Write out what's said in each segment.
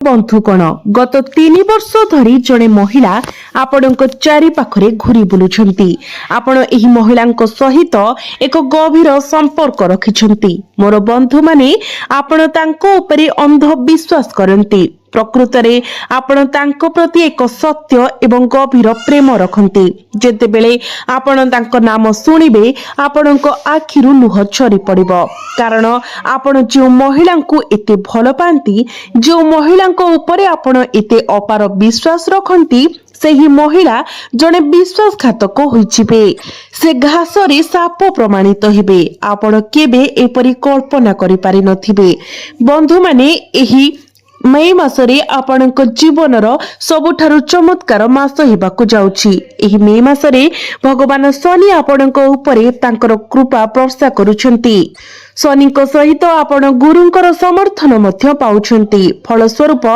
बंधुगण गत 3 वर्ष धरी जड़े महिला आपण चारि पाखरे घूरी बुलुछंती। आपण एही महिलांक सहित एक गभीर संपर्क रखिछंती। मोर बंधु माने आपण तांको उपरे अंध विश्वास करंती। प्रकृतरे आपण तांको प्रति एक सत्य एवं गभीर प्रेम रखंती। जेतेबेले आपण तांको नाम सुनिबे आपणक आखिरु लुह झरी पड़िबो, कारण आपण जो महिलांकु एते भल पांती, जो महिलांको उपरे आपण एते अपार विश्वास रखंती, सेही महिला जने विश्वासघातक होइछिबे। से घासरे साप प्रमाणित हेबे। आपण केबे एपरि कल्पना करि पारि नथिबे। बंधु माने एही मई मासरे आपणक जीवनर सबुठारु चमत्कार मास हेबाकु जाउछि। एही मई मासरे भगवान शनि आपणक उपरे तांकर कृपा वर्षा करूछंती। शनिक सहित आपण गुरुंकर समर्थन मध्य पाउछंती। फलस्वरूप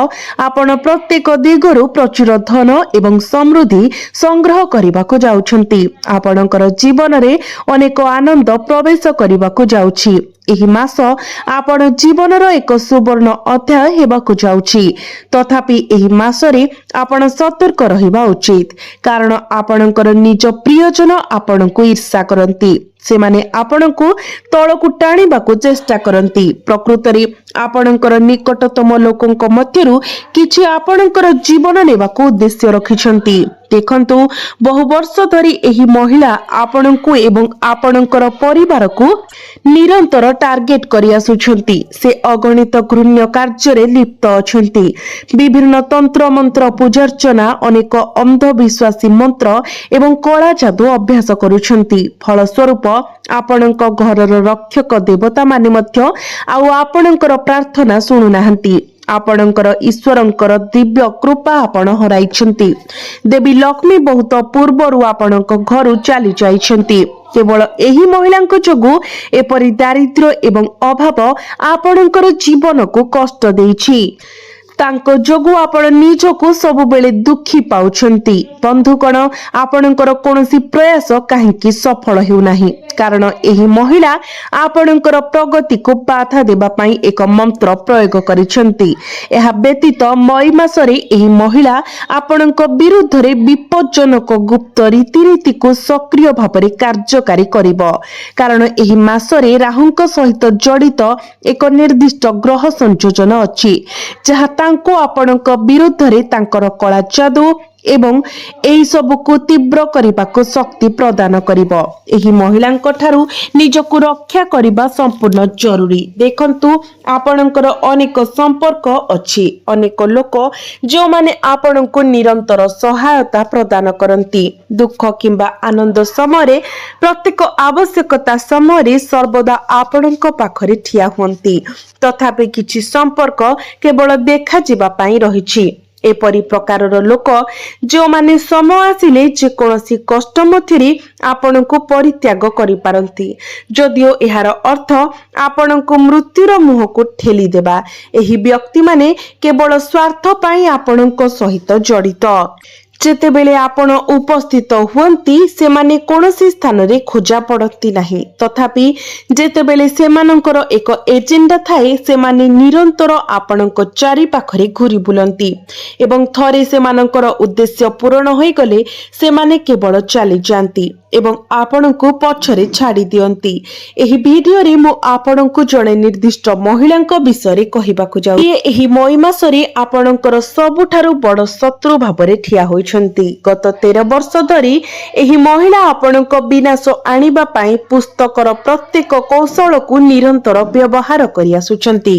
आपण प्रत्येक दिगरु प्रचुर धन एवं समृद्धि संग्रह करबाकु जाउछंती। आपणकर जीवन रे अनेक आनंद प्रवेश करबाकु जाउछि। एही मास आपण जीवनर एक सुवर्ण अध्याय हेबाकु जाउछि। तथापि एही मासरे आपण सतर्क रहिबा उचित, कारण आपणकर निज प्रियजन आपणकु ईर्ष्या करंती। सेमाने आपणकु तळकु टाणिबाकु चेष्टा करंती। प्रकृतरे आपणकर निकटतम लोकंक मध्यरु किछि आपणकर जीवन नेबाकु उद्देश्य रखिछंती। देखंतु बहु वर्ष धरी एही महिला आपणकु एवं आपणकर परिवारकु निरंतर टार्गेट करि आसुछंती। से अगणित घृण्य कार्य रे लिप्त अछंती। विभिन्न तंत्र मंत्र पूजार्चना, अनेक अंधविश्वासी मंत्र एवं कला जादू अभ्यास करूछंती। फलस्वरूप आपणक घरर रक्षक देवता माने मध्य आउ आपणकर प्रार्थना सुनु नाहंती। आपणकर ईश्वरंकर दिव्य कृपा आपण हराइछंती। देवी लक्ष्मी बहुत पूर्वरु आपणक घरु चली जाइछंती। केवल एही महिलांक जोगु एपरि दारिद्र्य एवं अभाव आपणकर जीवन को कष्ट देइछि। तांको जोगु आपण निजको सब बेले दुखी पाउछंती। बंधुगण, आपणकर कोनोसी प्रयास काहेकि सफल हेउ नाही, कारण एही महिला आपणकर प्रगति को बाधा देबा पई एक मंत्र प्रयोग करिसंती। एहा व्यतीत मई मासरे एही महिला आपणक विरुद्ध रे विपज्जनक गुप्त रीतिनीति को सक्रिय भाबरे कार्यकारी करिवो, कारण एही मासरे राहुंक सहित जड़ित एक निर्दिष्ट ग्रह संयोजन अछि, जहा तांको आपणक विरुद्ध रे तांकर कला जादू एवं एही सबको तीव्र करिबाको शक्ति प्रदान करिवो। एही महिलांक ठारू निजको रक्षा करिबा संपूर्ण जरूरी। देखंतु आपणकर अनेक संपर्क अछि, अनेक लोक जो माने आपणको निरंतर सहायता प्रदान करंती। दुख किंबा आनंद समय प्रत्येक आवश्यकता समय सर्वदा आपणक पाखरे ठिया हुंती। तथापि किछि संपर्क केवल देखा जिबा पई रहिछि। एपरी प्रकारर लोक जो माने समय आसिले जे कोनोसी कष्ट मध्यरे आपणको परित्याग करि पारंती, जदियो एहार अर्थ आपणको मृत्युर मुह को ठेली देबा। एही व्यक्ति माने केवल स्वार्थ पई आपणको सहित जड़ित। जेतेबेले आपण उपस्थित हुअंती सेमाने कोनोसी स्थान रे खोजा पड़ती नाही। तथापि जेतेबेले सेमानंकर एक एजेंडा थाए, सेमाने निरंतर आपणक चारि पाखरे घूरी बुलंती एवं थरे सेमानंकर उद्देश्य पूर्ण होई गले सेमाने केवल चली जांती एवं आपणको पछरे छाड़ी दियंती। एही वीडियो रे मो आपणको जणे निर्दिष्ट महिलांक विषय रे कहिबाकु जाउ। एही मई मासरे आपणकर सबुठारु बड़ शत्रु भाबरे ठिया होइछंती। गत 13 वर्ष धरी एही महिला आपणक विनाश आनिबा पई पुस्तकर प्रत्येक कौशल को निरंतर व्यवहार करि आसुछंती।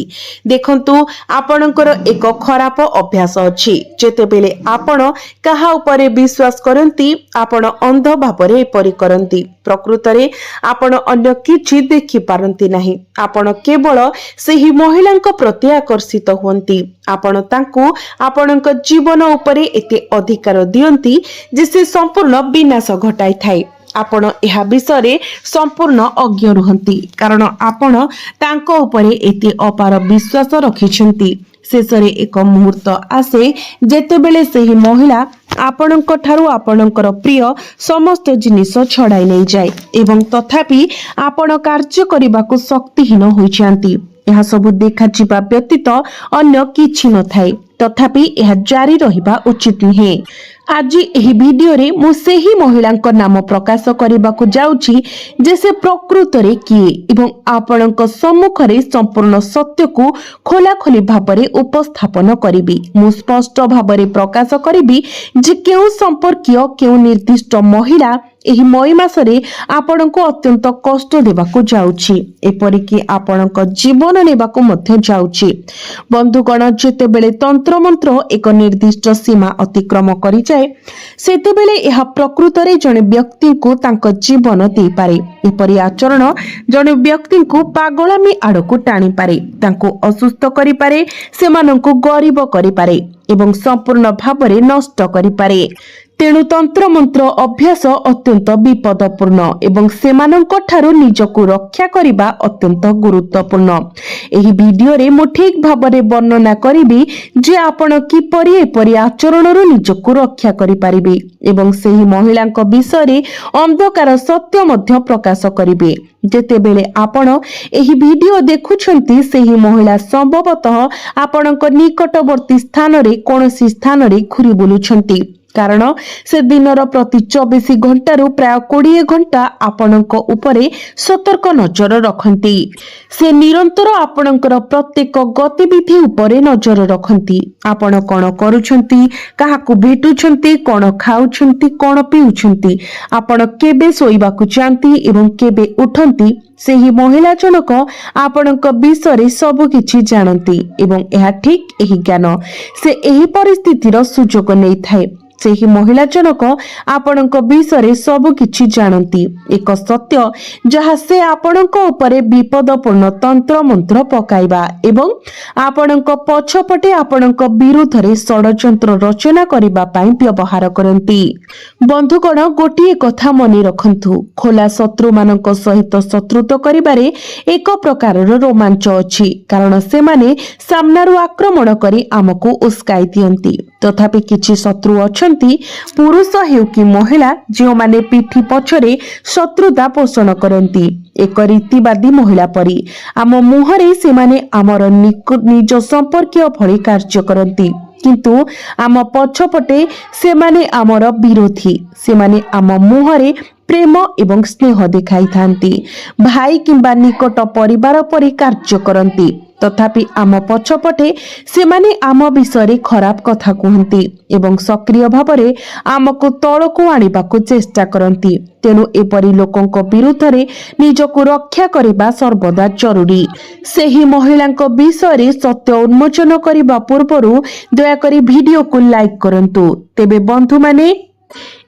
देखंतु आपणकर एक खराब अभ्यास अछि। जेतेबेले आपण काहा उपरे विश्वास करंती, आपण अंध भाबरे करंती। प्रकृतरे आपण अन्य किछि देखि पारंती नाही। आपण केवल सेही महिलांक प्रति आकर्षित हुंती। आपण तांकु आपणक जीवन उपरे एते अधिकार दियंती जे से संपूर्ण विनाश घटाई थाए। आपण एहा विषय संपूर्ण अज्ञ रुहंती, कारण आपण तांको उपरे एते अपार विश्वास रखिछंती। शेषरे एक मुहूर्त आसे जेतेबेले सेही महिला आपणक ठारू आपणकर प्रिय समस्त जिनिस छड़ाई नहीं जाए एवं तथापि आपण कार्य करबाकू शक्तिहीन होई जांती। यह सब देखा व्यतीत अन्य किछि न थाए। तथापि यह जारी रहिबा उचित नुहे। आज एही भिडियोरे मु सेही महिलांक नाम प्रकाश करबाकू जाउछि जे से प्रकृत रे किए एवं आपणक सम्मुखरे संपूर्ण सत्य को खोलाखोली भाबरे उपस्थापन करिबी। मु स्पष्ट भाबरे प्रकाश करिबी जे केउ संपर्कीय केउ निर्दिष्ट महिला एही मई मासरे आपणको अत्यंत कष्ट देबाकू जाउछि, एपरिकी आपणक जीवन नेबाकू मध्य जाउछि। बंधुगण, जेतेबेले तंत्र मंत्र एक निर्दिष्ट सीमा अतिक्रम करि जाए सेतेबेले यह प्रकृत रे जने व्यक्ति को तांको जीवन दे पारे। एपरि आचरण जने व्यक्ति को पागलामी आड़को टाणी पारे, तांको असुस्थ करि पारे, सेमानंको गरीब करि पारे एवं संपूर्ण भावरे नष्ट करि पारे। तेणु तंत्र मंत्र अभ्यास अत्यंत विपदपूर्ण एवं सेमानंको ठारू निजको रक्षा करिबा अत्यंत गुरुत्वपूर्ण। एही वीडियो रे मु ठीक भाबरे वर्णना करिबी जे आपण किपरि एपरि आचरणरू निजको रक्षा करि पारिबे एवं सेही महिलांक विषय अंधकार सत्य मध्य प्रकाश करिबे। जेतेबेले आपण एही वीडियो देखुछंती सेही महिला संभवतः आपणक निकटवर्ती स्थान रे कोनोसी स्थान रे घुरी बुलुछंती, कारण से दिनर प्रति 24 घंटारू प्राय 20 घंटा आपणक उपरे सतर्क नजर रखंती। से निरंतर आपणकर प्रत्येक गतिविधि उपरे नजर रखंती। आपण कोन करूछंती, काहाकू भेटुछंती, कोन खाउछंती, कोन पिउछंती, आपण केबे सोइबाकू चाहंती एवं केबे उठंती, सेही महिला जनक आपणक विषय सब किछि जानती एवं यह ठीक एही ज्ञान से एही परिस्थितिर सुजोग नै थाए। सेही महिला जनक आपणक विषय सब किछि जानती, एक सत्य जहा से आपणक उपरे विपदपूर्ण तंत्र मंत्र पकाइबा एवं आपणक पछपटे आपणक विरुद्ध रे षडयंत्र रचना करिबा पई व्यवहार करंती। बंधुगण, गोटिए कथा मने रखंतु, खोला शत्रु मानक सहित शत्रुत्व करिबारे एक प्रकारर रोमांच अछि, कारण से माने सामनारु आक्रमण करी आमको उस्काई दियंती। तथापि किछि शत्रु अछंती, पुरुष हेउ कि महिला, जो माने पिठी पछरे शत्रुता पोषण करंती, एक रीतिवादी महिला परी आम मुहरे से माने आमर निज संपर्कीय भली कार्य करंती, किंतु आम पछपटे से माने आमर विरोधी। से माने आम मुहरे प्रेम एवं स्नेह देखाई थांती, भाई किंबा निकट परिवार परी कार्य करंती, तथापि आम पछपटे से माने आम विषय खराब कथा कहती एवं सक्रिय भावरे आमको तळको आनिबाकू चेष्टा करंती। तेणु एपरी लोकंक विरुद्ध रे निजको रक्षा करिबा सर्वदा जरूरी। सेही महिलांक विषय सत्य उन्मोचन करिबा पूर्वरु दयाकरी वीडियो को लाइक करंतु। तेबे बंधु माने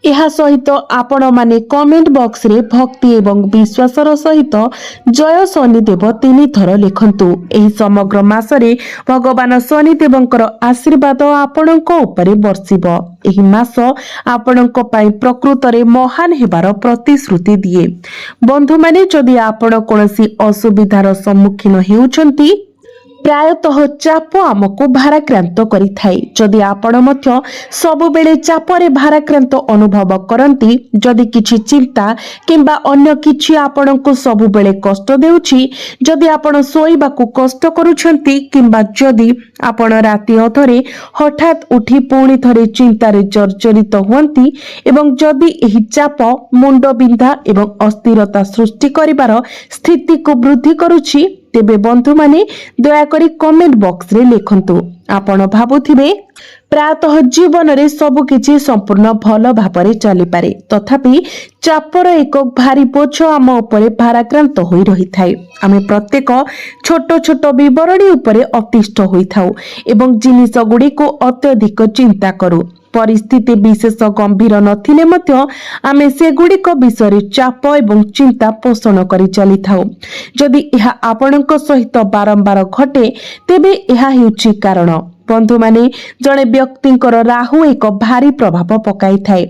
एहा सहित आपण माने कमेंट बॉक्स रे भक्ति एवं विश्वासर सहित जय शनिदेव 3 थर लिखंतु। एही समग्र मासरे भगवान शनिदेवंकर आशीर्वाद आपणक उपरे बर्षिब। एही मास आपणक पई प्रकृत रे महान हेबार प्रतिश्रुति दिए। बंधु माने जदि आपण कोनोसी असुविधार सम्मुखीन हेउछंती, प्रायतः चाप आमको भाराक्रांत करि थाए। जदि आपण मध्य सब बेले चापरे भाराक्रांत अनुभव करंती, जदि किछि चिंता किंबा अन्य किछि आपणको सब बेले कष्ट देउछि, जदि आपण सोइबाकू कष्ट करूछंती किंबा जदि आपण राति अधरे हठात उठी पुणी थरे चिंतारे जर्जरित हुअंती एवं जदि एही चाप मुंड बिंधा एवं अस्थिरता सृष्टि करिवार स्थिति को वृद्धि करूछि, तेबे बंधु माने दयाकरी कमेंट बॉक्स रे लिखंतु। आपण भाबुथिबे प्रायतः जीवन रे सब किछि संपूर्ण भल भाबरे चली पारे, तथापि चापर एक भारी बोझ आम उपरे भाराक्रांत होई रही थाए। आमे प्रत्येक छोट छोट विवरणी उपरे अतिष्ठ होई थाउ एवं जिनिस गुडी को अत्यधिक चिंता करू। परिस्थिति विशेष गंभीर नथिले मध्य आमे सेगुड़िक विषय चाप एवं चिंता पोषण करी चली थाउ। जदि यह आपणक सहित बारंबार घटे, तेबे यह हेउछि कारण। बंधु माने जणे व्यक्तिंकर राहु एक भारी प्रभाव पकाई थाए।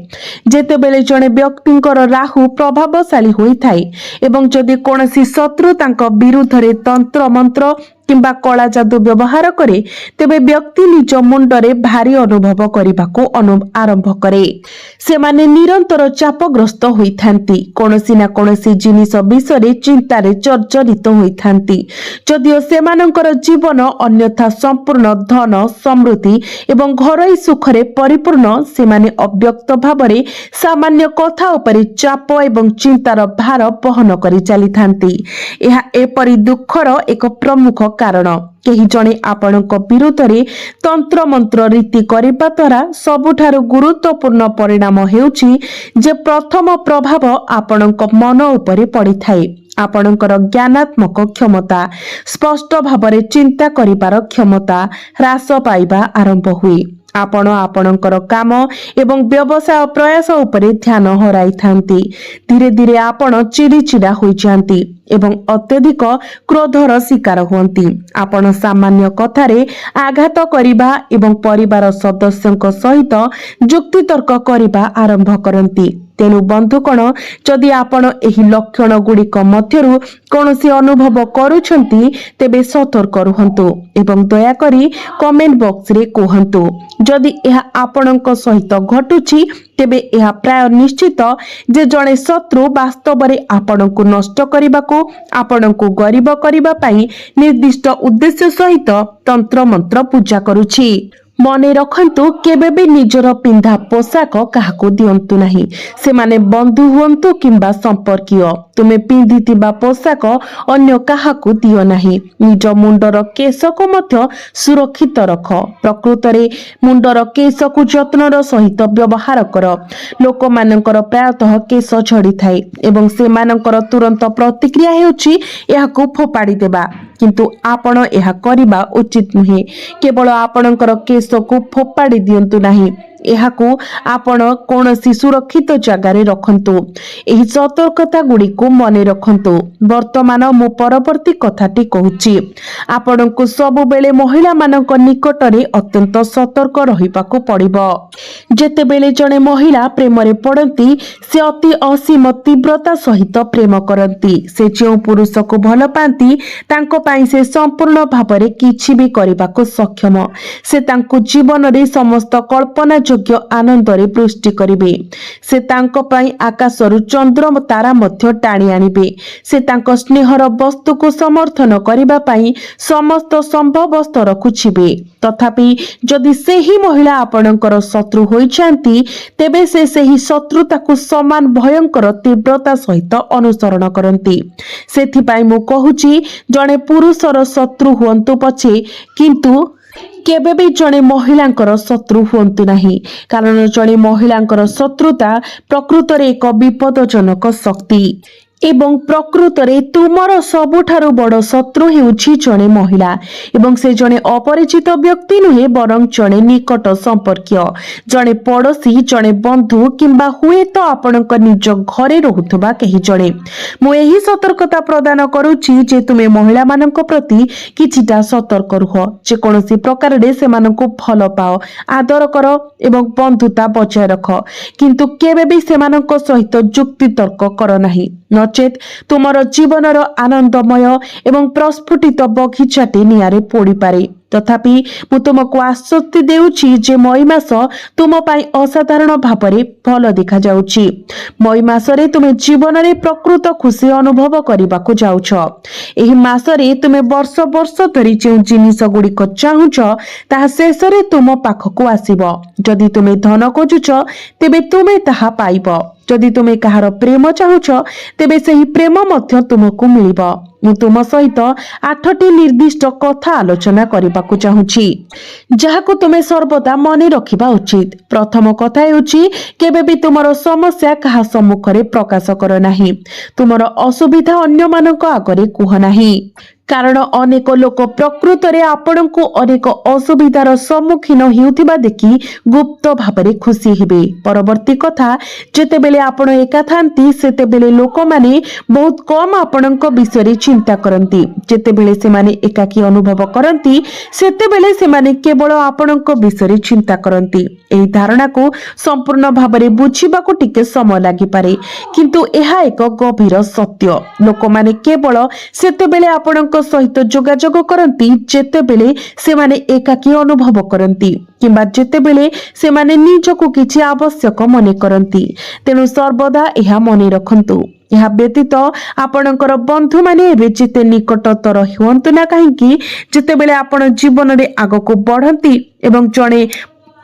जेतेबेले जणे व्यक्तिंकर राहु प्रभावशाली होई थाए एवं जदि कोनोसी शत्रु तांको विरुद्ध रे तंत्र मंत्र କିମ୍ବା କଳା ଯାଦୁ ବ୍ୟବହାର କରେ ତେବେ ବ୍ୟକ୍ତି ନିଜ ମୁଣ୍ଡରେ ଭାରି ଅନୁଭବ କରିବାକୁ ଆରମ୍ଭ କରେ। ସେମାନେ ନିରନ୍ତର ଚାପଗ୍ରସ୍ତ ହୋଇଥାନ୍ତି, କୌଣସି ନା କୌଣସି ଜିନିଷ ବିଷୟରେ ଚିନ୍ତାରେ ଜର୍ଜରିତ ହୋଇଥାନ୍ତି। ଯଦିଓ ସେମାନଙ୍କର ଜୀବନ ଅନ୍ୟଥା ସମ୍ପୂର୍ଣ୍ଣ ଧନ ସମୃଦ୍ଧି ଏବଂ ଘରୋଇ ସୁଖରେ ପରିପୂର୍ଣ୍ଣ, ସେମାନେ ଅବ୍ୟକ୍ତ ଭାବରେ ସାମାନ୍ୟ କଥା ଉପରେ ଚାପ ଏବଂ ଚିନ୍ତାର ଭାର ବହନ କରି ଚାଲିଥାନ୍ତି। ଏହା ଏପରି ଦୁଃଖର ଏକ ପ୍ରମୁଖ କାରଣ। କେହି ଜଣେ ଆପଣଙ୍କ ବିରୁଦ୍ଧରେ ତନ୍ତ୍ରମନ୍ତ୍ର ରୀତି କରିବା ଦ୍ୱାରା ସବୁଠାରୁ ଗୁରୁତ୍ୱପୂର୍ଣ୍ଣ ପରିଣାମ ହେଉଛି ଯେ ପ୍ରଥମ ପ୍ରଭାବ ଆପଣଙ୍କ ମନ ଉପରେ ପଡ଼ିଥାଏ। ଆପଣଙ୍କର ଜ୍ଞାନାତ୍ମକ କ୍ଷମତା, ସ୍ପଷ୍ଟ ଭାବରେ ଚିନ୍ତା କରିବାର କ୍ଷମତା ହ୍ରାସ ପାଇବା ଆରମ୍ଭ ହୁଏ। ଆପଣ ଆପଣଙ୍କର କାମ ଏବଂ ବ୍ୟବସାୟ ପ୍ରୟାସ ଉପରେ ଧ୍ୟାନ ହରାଇଥାନ୍ତି। ଧୀରେ ଧୀରେ ଆପଣ ଚିଡ଼ିଚିଡ଼ା ହୋଇଯାଆନ୍ତି ଏବଂ ଅତ୍ୟଧିକ କ୍ରୋଧର ଶିକାର ହୁଅନ୍ତି। ଆପଣ ସାମାନ୍ୟ କଥାରେ ଆଘାତ କରିବା ଏବଂ ପରିବାର ସଦସ୍ୟଙ୍କ ସହିତ ଯୁକ୍ତିତର୍କ କରିବା ଆରମ୍ଭ କରନ୍ତି। ତେଣୁ ବନ୍ଧୁଗଣ, ଯଦି ଆପଣ ଏହି ଲକ୍ଷଣ ଗୁଡ଼ିକ ମଧ୍ୟରୁ କୌଣସି ଅନୁଭବ କରୁଛନ୍ତି ତେବେ ସତର୍କ ରୁହନ୍ତୁ ଏବଂ ଦୟାକରି କମେଣ୍ଟ ବକ୍ସରେ କୁହନ୍ତୁ। ଯଦି ଏହା ଆପଣଙ୍କ ସହିତ ଘଟୁଛି ତେବେ ଏହା ପ୍ରାୟ ନିଶ୍ଚିତ ଯେ ଜଣେ ଶତ୍ରୁ ବାସ୍ତବରେ ଆପଣଙ୍କୁ ନଷ୍ଟ କରିବାକୁ, ଆପଣଙ୍କୁ ଗରିବ କରିବା ପାଇଁ ନିର୍ଦ୍ଦିଷ୍ଟ ଉଦ୍ଦେଶ୍ୟ ସହିତ ତନ୍ତ୍ରମନ୍ତ୍ର ପୂଜା କରୁଛି। ମନେ ରଖନ୍ତୁ, କେବେ ବି ନିଜର ପିନ୍ଧା ପୋଷାକ କାହାକୁ ଦିଅନ୍ତୁ ନାହିଁ, ସେମାନେ ବନ୍ଧୁ ହୁଅନ୍ତୁ କିମ୍ବା ସମ୍ପର୍କୀୟ। ତୁମେ ପିନ୍ଧିଥିବା ପୋଷାକ ଅନ୍ୟ କାହାକୁ ଦିଅ ନାହିଁ। ନିଜ ମୁଣ୍ଡର କେଶକୁ ମଧ୍ୟ ସୁରକ୍ଷିତ ରଖ। ପ୍ରକୃତରେ ମୁଣ୍ଡର କେଶକୁ ଯତ୍ନର ସହିତ ବ୍ୟବହାର କର। ଲୋକମାନଙ୍କର ପ୍ରାୟତଃ କେଶ ଝଡ଼ିଥାଏ ଏବଂ ସେମାନଙ୍କର ତୁରନ୍ତ ପ୍ରତିକ୍ରିୟା ହେଉଛି ଏହାକୁ ଫୋପାଡ଼ି ଦେବା, କିନ୍ତୁ ଆପଣ ଏହା କରିବା ଉଚିତ ନୁହେଁ। କେବଳ ଆପଣଙ୍କର କେଶକୁ ଫୋପାଡ଼ି ଦିଅନ୍ତୁ ନାହିଁ, ଏହାକୁ ଆପଣ କୌଣସି ସୁରକ୍ଷିତ ଜାଗାରେ ରଖନ୍ତୁ। ଏହି ସତର୍କତା ଗୁଡ଼ିକୁ ମନେ ରଖନ୍ତୁ। ବର୍ତ୍ତମାନ ମୁଁ ପରବର୍ତ୍ତୀ କଥାଟି କହୁଛି। ଆପଣଙ୍କୁ ସବୁବେଳେ ମହିଳାମାନଙ୍କ ନିକଟରେ ଅତ୍ୟନ୍ତ ସତର୍କ ରହିବାକୁ ପଡ଼ିବ। ଯେତେବେଳେ ଜଣେ ମହିଳା ପ୍ରେମରେ ପଡ଼ନ୍ତି, ସେ ଅତି ଅସୀମ ତୀବ୍ରତା ସହିତ ପ୍ରେମ କରନ୍ତି। ସେ ଯେଉଁ ପୁରୁଷକୁ ଭଲ ପାଆନ୍ତି ତାଙ୍କ ପାଇଁ ସେ ସମ୍ପୂର୍ଣ୍ଣ ଭାବରେ କିଛି ବି କରିବାକୁ ସକ୍ଷମ। ସେ ତାଙ୍କୁ ଜୀବନରେ ସମସ୍ତ କଳ୍ପନା ଯୋଗ୍ୟ ଆନନ୍ଦରେ ବୃଷ୍ଟି କରିବେ। ସେ ତାଙ୍କ ପାଇଁ ଆକାଶରୁ ଚନ୍ଦ୍ର ତାରା ମଧ୍ୟ ଟାଣି ଆଣିବେ। ସେ ତାଙ୍କ ସ୍ନେହର ବସ୍ତୁକୁ ସମର୍ଥନ କରିବା ପାଇଁ ସମସ୍ତ ସମ୍ଭବ ସ୍ତରକୁ ଯିବେ। ତଥାପି ଯଦି ସେହି ମହିଳା ଆପଣଙ୍କର ଶତ୍ରୁ ହୋଇଯାନ୍ତି ତେବେ ସେ ସେହି ଶତ୍ରୁତାକୁ ସମାନ ଭୟଙ୍କର ତୀବ୍ରତା ସହିତ ଅନୁସରଣ କରନ୍ତି। ସେଥିପାଇଁ ମୁଁ କହୁଛି, ଜଣେ ପୁରୁଷର ଶତ୍ରୁ ହୁଅନ୍ତୁ ପଛେ, କିନ୍ତୁ କେବେ ବି ଜଣେ ମହିଳାଙ୍କର ଶତ୍ରୁ ହୁଅନ୍ତୁ ନାହିଁ, କାରଣ ଜଣେ ମହିଳାଙ୍କର ଶତ୍ରୁତା ପ୍ରକୃତରେ ଏକ ବିପଦଜନକ ଶକ୍ତି ଏବଂ ପ୍ରକୃତରେ ତୁମର ସବୁଠାରୁ ବଡ଼ ଶତ୍ରୁ ହେଉଛି ଜଣେ ମହିଳା ଏବଂ ସେ ଜଣେ ଅପରିଚିତ ବ୍ୟକ୍ତି ନୁହେଁ, ବରଂ ଜଣେ ନିକଟ ସମ୍ପର୍କୀୟ, ଜଣେ ପଡ଼ୋଶୀ, ଜଣେ ବନ୍ଧୁ କିମ୍ବା ହୁଏତ ଆପଣଙ୍କ ନିଜ ଘରେ ରହୁଥିବା କେହି ଜଣେ। ମୁଁ ଏହି ସତର୍କତା ପ୍ରଦାନ କରୁଛି ଯେ ତୁମେ ମହିଳାମାନଙ୍କ ପ୍ରତି କିଛିଟା ସତର୍କ ରୁହ। ଯେକୌଣସି ପ୍ରକାରରେ ସେମାନଙ୍କୁ ଭଲ ପାଅ, ଆଦର କର ଏବଂ ବନ୍ଧୁତା ବଜାୟ ରଖ, କିନ୍ତୁ କେବେ ବି ସେମାନଙ୍କ ସହିତ ଯୁକ୍ତିତର୍କ କର ନାହିଁ, ନଚେତ୍ ତୁମର ଜୀବନର ଆନନ୍ଦମୟ ଏବଂ ପ୍ରସ୍ଫୁଟିତ ବଗିଚାଟି ନିଆଁରେ ପୋଡ଼ିପାରେ। ତଥାପି ମୁଁ ତୁମକୁ ଆଶ୍ୱସ୍ତି ଦେଉଛି ଯେ ମଇ ମାସ ତୁମ ପାଇଁ ଅସାଧାରଣ ଭାବରେ ଭଲ ଦେଖାଯାଉଛି। ମଇ ମାସରେ ତୁମେ ଜୀବନରେ ପ୍ରକୃତ ଖୁସି ଅନୁଭବ କରିବାକୁ ଯାଉଛ। ଏହି ମାସରେ ତୁମେ ବର୍ଷ ବର୍ଷ ଧରି ଯେଉଁ ଜିନିଷ ଗୁଡ଼ିକ ଚାହୁଁଛ ତାହା ଶେଷରେ ତୁମ ପାଖକୁ ଆସିବ। ଯଦି ତୁମେ ଧନ ଖୋଜୁଛ ତେବେ ତୁମେ ତାହା ପାଇବ। ଯଦି ତୁମେ କାହାର ପ୍ରେମ ଚାହୁଁଛ ତେବେ ସେହି ପ୍ରେମ ମଧ୍ୟ ତୁମକୁ ମିଳିବ। ମୁଁ ତୁମ ସହିତ 8ଟି ନିର୍ଦ୍ଦିଷ୍ଟ କଥା ଆଲୋଚନା କରିବାକୁ ଚାହୁଁଛି, ଯାହାକୁ ତୁମେ ସର୍ବଦା ମନେ ରଖିବା ଉଚିତ। ପ୍ରଥମ କଥା ହେଉଛି, କେବେ ବି ତୁମର ସମସ୍ୟା କାହା ସମ୍ମୁଖରେ ପ୍ରକାଶ କର ନାହିଁ। ତୁମର ଅସୁବିଧା ଅନ୍ୟମାନଙ୍କ ଆଗରେ କୁହ ନାହିଁ, କାରଣ ଅନେକ ଲୋକ ପ୍ରକୃତରେ ଆପଣଙ୍କୁ ଅନେକ ଅସୁବିଧାର ସମ୍ମୁଖୀନ ହେଉଥିବା ଦେଖି ଗୁପ୍ତ ଭାବରେ ଖୁସି ହେବେ। ପରବର୍ତ୍ତୀ କଥା, ଯେତେବେଳେ ଆପଣ ଏକା ଥାନ୍ତି ସେତେବେଳେ ଲୋକମାନେ ବହୁତ କମ୍ ଆପଣଙ୍କ ବିଷୟରେ ଚିନ୍ତା କରନ୍ତି। ଯେତେବେଳେ ସେମାନେ ଏକାକୀ ଅନୁଭବ କରନ୍ତି ସେତେବେଳେ ସେମାନେ କେବଳ ଆପଣଙ୍କ ବିଷୟରେ ଚିନ୍ତା କରନ୍ତି। ଏହି ଧାରଣାକୁ ସମ୍ପୂର୍ଣ୍ଣ ଭାବରେ ବୁଝିବାକୁ ଟିକେ ସମୟ ଲାଗିପାରେ, କିନ୍ତୁ ଏହା ଏକ ଗଭୀର ସତ୍ୟ। ଲୋକମାନେ କେବଳ ସେତେବେଳେ ଆପଣଙ୍କ सहित जोगाजोग करती जेतेबेले सेमाने एकाकी अनुभव करती किंबा जेतेबेले सेमाने निजको किछि आवश्यक मने करती। तेणु सर्वदा यह मने रखंतु। यह व्यतीत आपणकर बंधु माने जेते निकटतर हुअन्तु ना कहीं जेतेबेले आपण जीवन में आगको बढ़ती एवं जड़े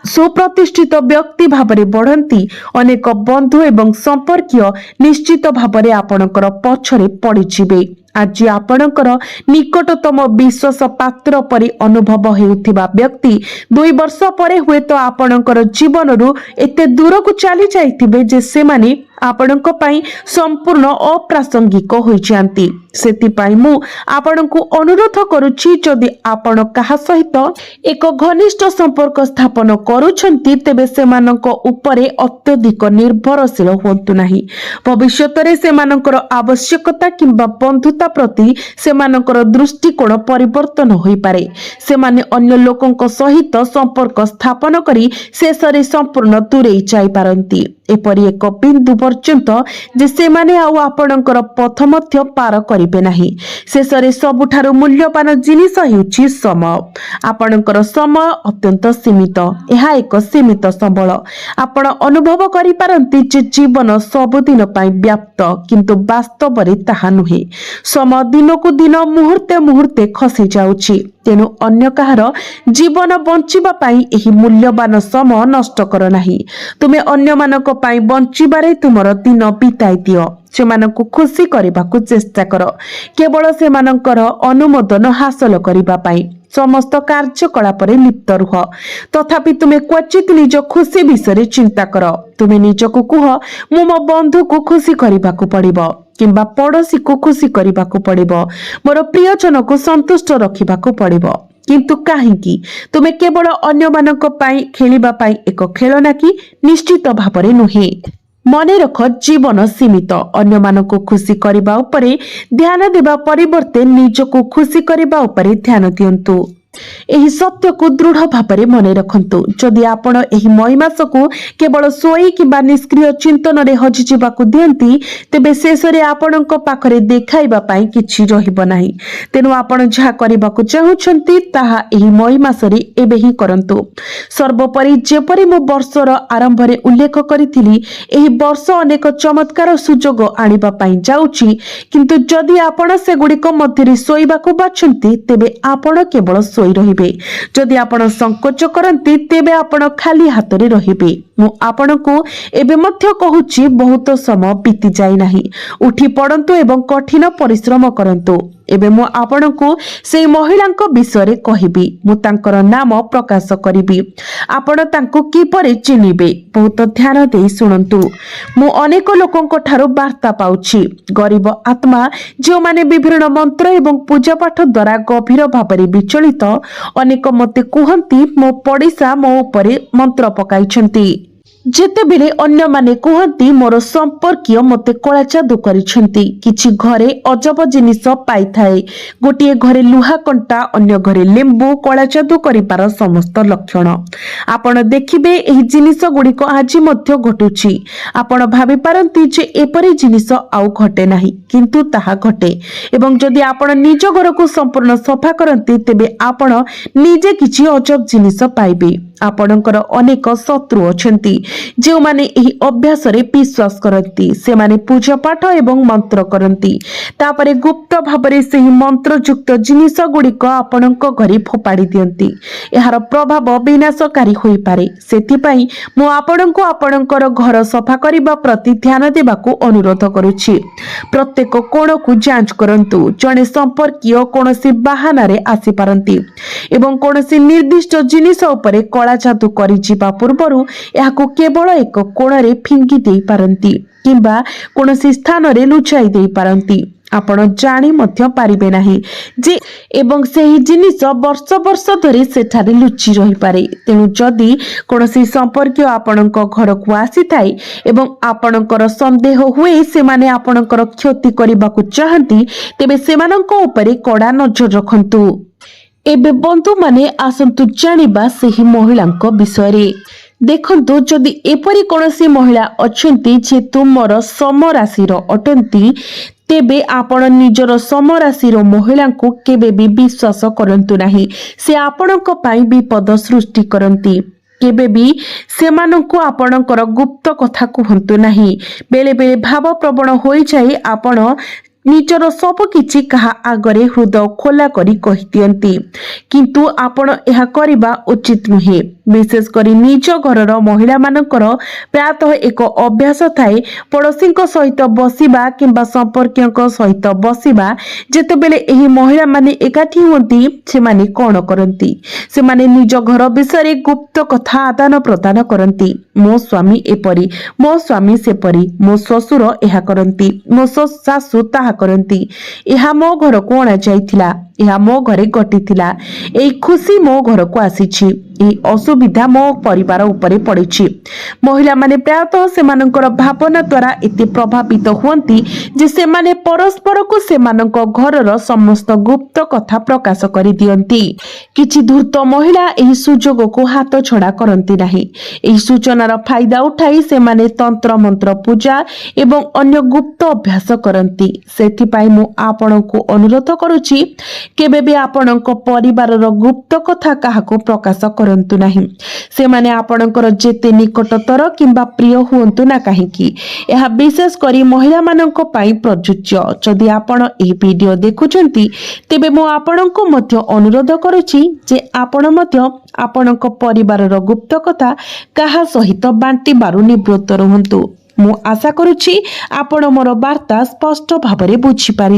सुप्रतिष्ठित व्यक्ति भावरे बढ़ती अनेक बंधु एवं संपर्कीय निश्चित भावरे आपणकर पछरे पड़िजिबे। आज आपणकर निकटतम विश्वास पात्र परि अनुभव हेउथिबा व्यक्ति 2 वर्ष परे हुए तो आपणकर जीवनरू एते दूर को चली जाइथिबे जे सेमाने आपणक पई संपूर्ण अप्रासंगिक होई जांती। सेतिपाई मु आपणकु अनुरोध करूछि जदि आपण काहा सहित एक घनिष्ठ संपर्क स्थापन करूछंती तेबे सेमानक उपरे अत्यधिक निर्भरशील होंतु नाही। भविष्यतरे सेमानकर आवश्यकता किंबा बंधुता प्रति सेमानकर दृष्टिकोण परिवर्तन होई पारे। सेमाने अन्य लोकंक सहित संपर्क स्थापन करी शेषरे संपूर्ण दूरेई जाई पारंती। एपरि एक बिंदु पर्यंत जे सेमाने आउ आपणकर पथ मध्य पार करिबे नाही। शेषरे सबुठारु मूल्यवान जिनिस हेउछि समय। आपणकर समय अत्यंत सीमित। एहा एक सीमित संबल। आपण अनुभव करि पारंती जे जीवन सबुदिन पई व्याप्त किंतु वास्तव रे ताहा नुहे। समय दिनकु दिन मुहूर्ते मुहूर्ते खसी जाउछि। तेणु अन्य काहार जीवन बंचिबा पाई एही मूल्यवान समय नष्ट कर नाही। तुमे अन्य मानक पाई बंचिबारे तुमर दिन बिताई दियो। सेमानकु खुशी करबाकू चेष्टा कर। केवल सेमानकर अनुमोदन हासिल करिबा पाई समस्त कार्यकलाप लिप्त रुह। तथापि तुमे क्वचित निज खुशी विषय चिंता कर। तुमे निजकु कुह मु मो बंधु को खुशी करबाकू पड़िबो किंबा पड़ोशी को खुशी करबाकू पड़िबो, मोर प्रियजन को संतुष्ट रखिबाकू पड़िबो। किंतु काहींकी तुमे केवल अन्य मानक पाई खेलिबा पाई एक खेलना की निश्चित भावरे नुहे। मने रख जीवन सीमित। अन्य मानको खुशी करबा उपरे ध्यान देबा परिवर्ते निजको खुशी करबा उपरे ध्यान दियंतु। एही सत्य को दृढ़ भावरे मने रखंतु। जदि आपण एही मई मासको केवल सोई किबा निष्क्रिय चिंतन रे हजि जिबाकू दियंती तेबे शेषरे आपणक पाखरे देखाइबा पाई किछि रहिबो नाही। तेनु आपण जहा करबाकू चाहुछंती ताहा एही मई मासरे एबे ही करंतु। सर्वोपरि जेपरि मु वर्षर आरंभ रे उल्लेख करिथिली एही वर्ष अनेक चमत्कार सुजोग आनिबा पाई जाउछि, किंतु जदि आपण से गुडिक मध्यरे सोइबाकू बाछंती तेबे आपण केवल रहिबे। जदि आपण संकोच करंती तेबे आपण खाली हाथ रे रहिबे। मु आपणको एबे मध्य कहूछि बहुत समय बीती जाई नाही। उठी पड़ंतु एवं कठिन परिश्रम करंतु। एबे मु आपणको सेई महिलांक विषय कहिबी। मु तांकर नाम प्रकाश करिबी। आपण तांको किपरि चिनिबे बहुत ध्यान देई सुनंतु। मु अनेक लोकंक ठारो वार्ता पाउछि। गरीब आत्मा जो माने विभिन्न मंत्र एवं पूजा पाठ द्वारा गभीर भावरे विचलित अनेक मते कुहंती मो पड़िसा मो उपरे मंत्र पकाइछंती। जेतेबेले अन्य माने कुहंती मोर संपर्कीय मते कला जादू करिछंती। किछि घरे अजब जिनिस पाई थाए। गोटिए घरे लुहा कंटा, अन्य घरे लेंबू कला जादू करिपार समस्त लक्षण आपण देखिबे। एही जिनिस गुडिक आज मध्य घटुछि। आपण भाबी पारंती जे एपरि जिनिस आउ घटे नाही, किंतु ताहा घटे। एवं जदि आपण निज घर को संपूर्ण सफा करंती तेबे आपण निजे किछि अजब जिनिस पाइबे। आपणकर अनेक शत्रु अछंती जो माने एही अभ्यास रे विश्वास करती। से माने पूजा पाठ एवं मंत्र करती। तापरे गुप्त भाबरे सेही मंत्र युक्त जिनिस गुडिक आपणक घरे फोपाड़ी दियंती। एहार प्रभाव विनाशकारी होई पारे। सेतिपई मु आपणको आपणकर घर सफा करिबा प्रति ध्यान देबाकू अनुरोध करूछि। प्रत्येक कोण को जांच करंतु। जणे संपर्कीय कोनोसी बहाना रे आसी पारंती एवं कोनोसी निर्दिष्ट जिनिस उपरे कला जादू करि जिबा पूर्वरु एहाकू केवल एक कोण रे फिंगी देई पारंती किंबा कोनोसी स्थान रे लुचाई देई पारंती। आपण जानी मध्य पारिबे नाही जे एवं सेही जिनिस वर्ष वर्ष धरि सेठारे लुचि रही पारे। तेनु जदि कोनोसी संपर्कीय आपणक घर को आसी थाई एवं आपणकर संदेह हुए से माने आपणकर क्षति करबाकू चाहंती तेबे सेमानक उपरे कड़ा नजर रखंतु। एबे बंधु माने आसंतु जानिबा सेही महिलांक विषय रे। देखंतु जदि एपरि कोनोसी महिला अछंती जे तुमर समराशिर अटंती तेबे आपण निजर समराशिर महिला को केबे भी विश्वास करंतु नाही। से आपणक पई विपद सृष्टि करंती। केबे भी सेमानंकु आपणकर गुप्त कथा कहंतु नाही। बेले बेले भाव प्रवण होई जाई आपण निजर सब किछि कहा आगरे हृदय खोला करी कहि दियंती, किंतु आपण एहा करिबा उचित नुहे। विशेष करी निज घरर महिला मानकर प्रायतः एक अभ्यास थाए पड़ोसी सहित बसिबा किंबा संपर्क सहित बसिबा। जेतेबेले एही महिला माने एकाठी हुंती से माने कोन करंती, से माने निज घर विषय गुप्त कथा आदान प्रदान करंती। मो स्वामी एपरी, मो स्वामी सेपरी, मो ससुर एहा करंती, मो सासु ताहा करंती, एहा मो घर को अणा जाइथिला, एहा मो घरे घटिथिला, एई खुशी मो घर को आसीछि, एई असुविधा मो परिवार उपरे पड़िछि। महिला माने प्रायतः सेमानकर भावना द्वारा एते प्रभावित हुंती जे सेमाने परस्पर को सेमानक घरर समस्त गुप्त कथा प्रकाश करि दियंती। किछि धूर्त महिला एही सुजोग को हाथ छड़ा करंती नाही। एही सूचनार फायदा उठाई सेमाने तंत्र मंत्र पूजा एवं अन्य गुप्त अभ्यास करंती। सेथिपाई मु आपणको अनुरोध करूछि केबे भी आपणक परिवारर गुप्त कथा काहाको प्रकाश करंतु नाही। सेमाने आपणकर जेते निकटतर किंबा प्रिय हुंतु ना काहेकि एहा विशेष करी महिला मानक पई प्रযোज्य। जदि आपण एही वीडियो देखुचंती तेबे मु आपणको मध्य अनुरोध करूछि जे आपण मध्य आपणक परिवारर गुप्त कथा काहा सहित बांटी बारु निवृत्त रहंतु। मु आशा करूछि आपण मोर वार्ता स्पष्ट भाबरे बुझी पारि।